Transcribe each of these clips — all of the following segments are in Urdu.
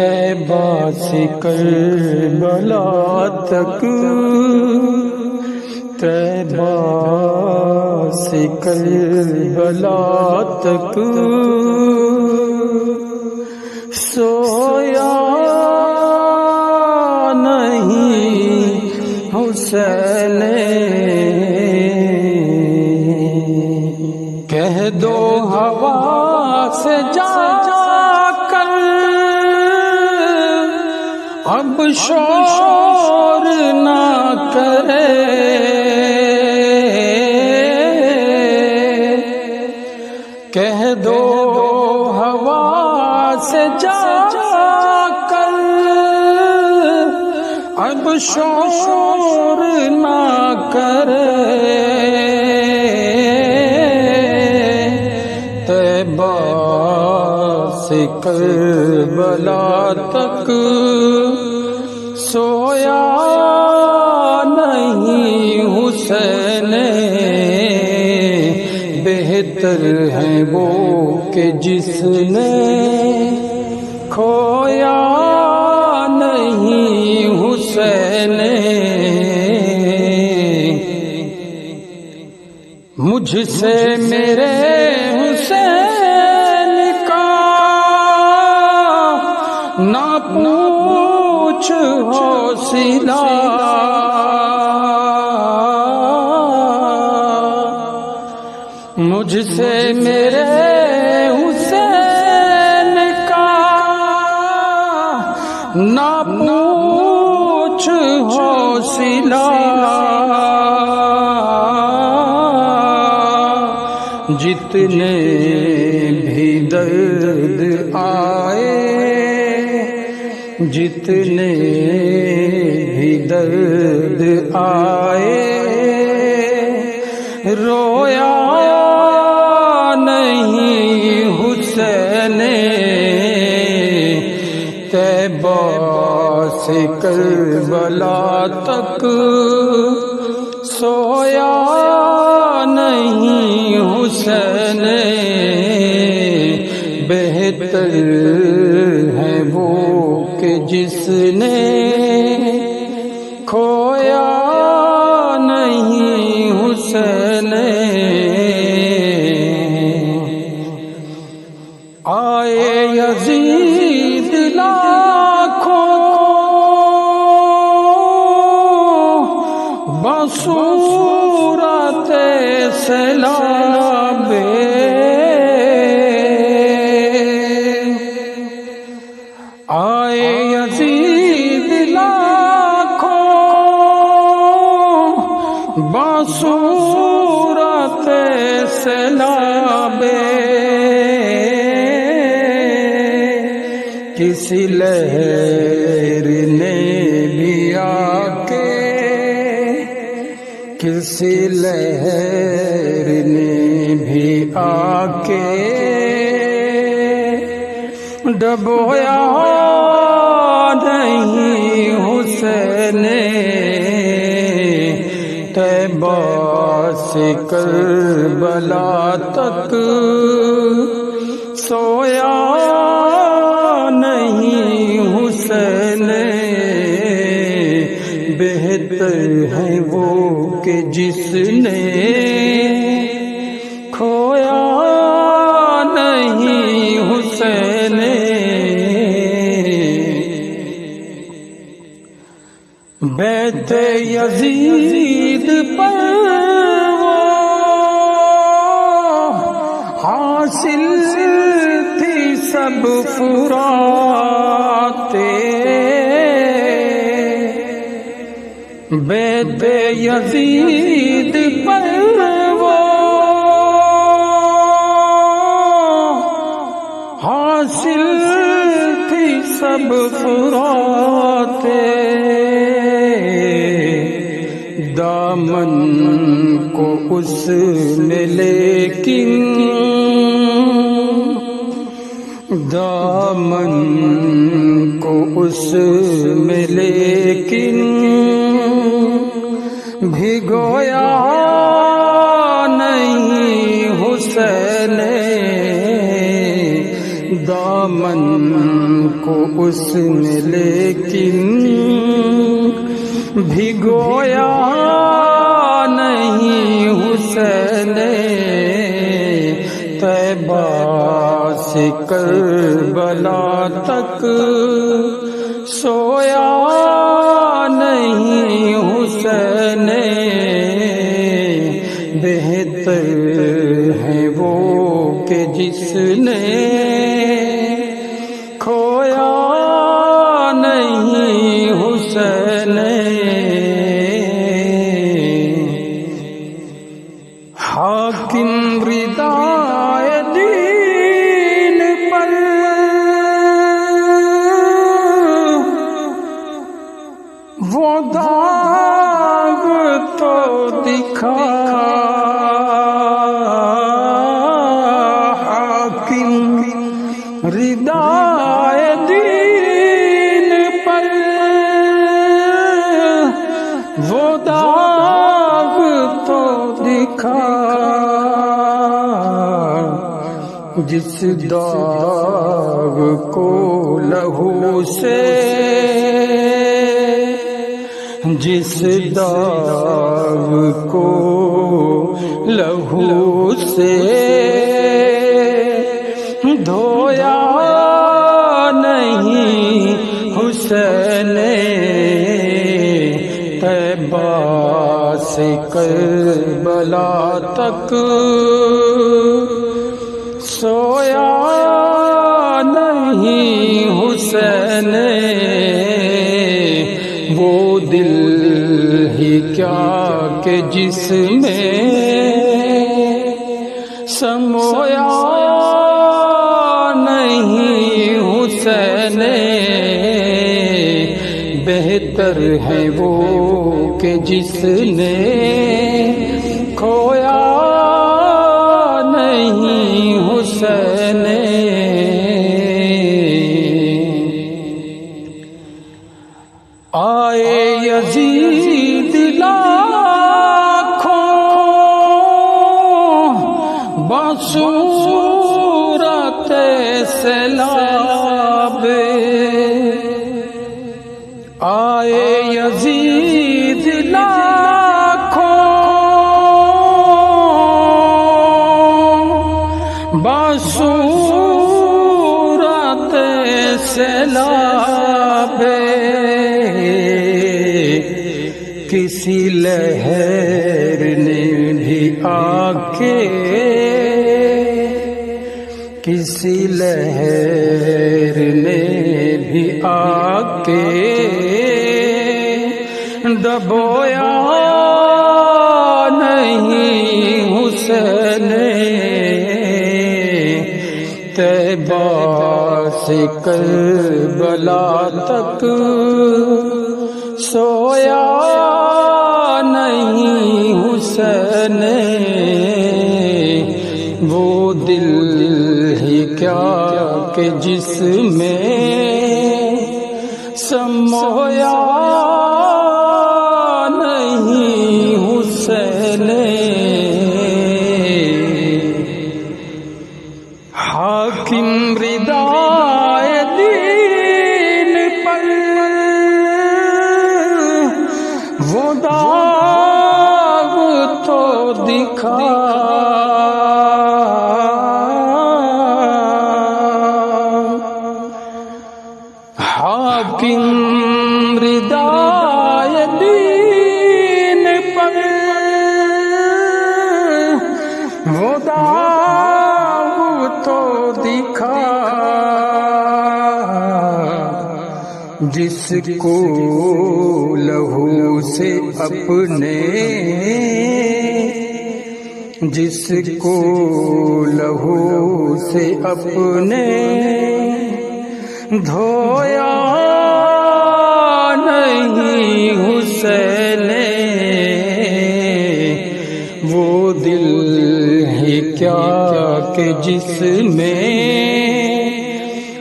طیبہ سے کربلا تک، طیبہ سے کربلا تک سویا نہیں حسین، کہہ دو ہوا سے جا کر اب شور نہ کرے، کہہ دو ہوا سے جا کر اب شور نہ کرے، طیبہ سے کربلا تک سویا نہیں حسین، بہتر ہے وہ کہ جس نے کھویا نہیں حسین، مجھ سے میرے حسین کا نہ پوچھ حوصلہ، مجھ سے میرے حسین کا نہ پوچھ حوصلہ، جتنے بھی درد آئے، جتنے بھی درد آئے، رویا نہیں حسین، طیبہ سے کربلا تک سویا نہیں حسین، بہتر ہے وہ کہ جس نے کھویا نہیں حسین، آئے یزید لاکھوں بصورت سیلاب، آئے یزید لاکھوں بصورت سیلاب، کسی لہر نے بھی آ کے، کسی لہر نے بھی آ کے ڈبویا نہیں حسین، طیبہ سے کربلا تک سویا نہیں حسین، بہتر ہے وہ کہ جس نے کھویا نہیں حسین، بیت یزید پر حاصل تھی سب فراتے، بیت یزید پر حاصل تھی سب فراتے، دامن کو اس میں لیکن، دامن کو اس میں لیکن بھگویا نہیں حسین، دامن کو حسن لیکن بھگویا نہیں حسین طیبہ سے کربلا تک سویا نہیں حسین بہتر ہے وہ کہ جس نے کھویا نہیں حسین حاکم ردائے دین پر وہ داغ تو دکھا حاکم ردائے دین پر وہ داغ تو دکھا جس داغ کو لہو سے جس داغ کو لہو سے دھویا نہیں حسین طیبہ سے کربلا تک سویا نہیں حسین وہ دل ہی کیا کہ جس میں سمویا نہیں حسین بہتر ہے وہ کہ جس نے کھویا نہیں حسین آئے یزید لاکھوں بصورت سیلاب آئے یزید لاکھوں بصورت سیلاب کسی لہر نے بھی آ کے کسی لہر نے بھی آ کے دبویا نہیں حسین طیبہ سے کربلا تک سویا نہیں حسین وہ دل ہی کیا کہ جس میں سمویا نہیں حسین حاکم ردائے دین پر وہ داغ تو دکھا حاکم ردائے دین پر وہ داغ تو دکھا جس کو لہو سے اپنے جس کو لہو سے اپنے دھویا نہیں حسین وہ دل ہی کیا کہ جس میں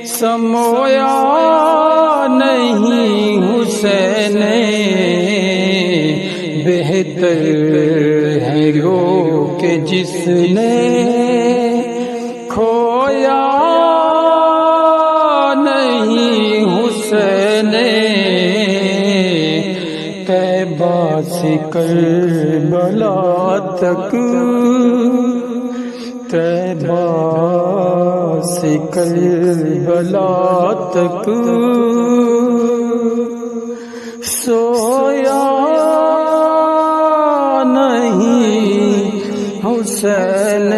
سمویا نہیں حسین بہتر ہے وہ کہ جس نے کھویا نہیں طیبہ سے کربلا تک، طیبہ سے کربلا تک سویا نہیں حسین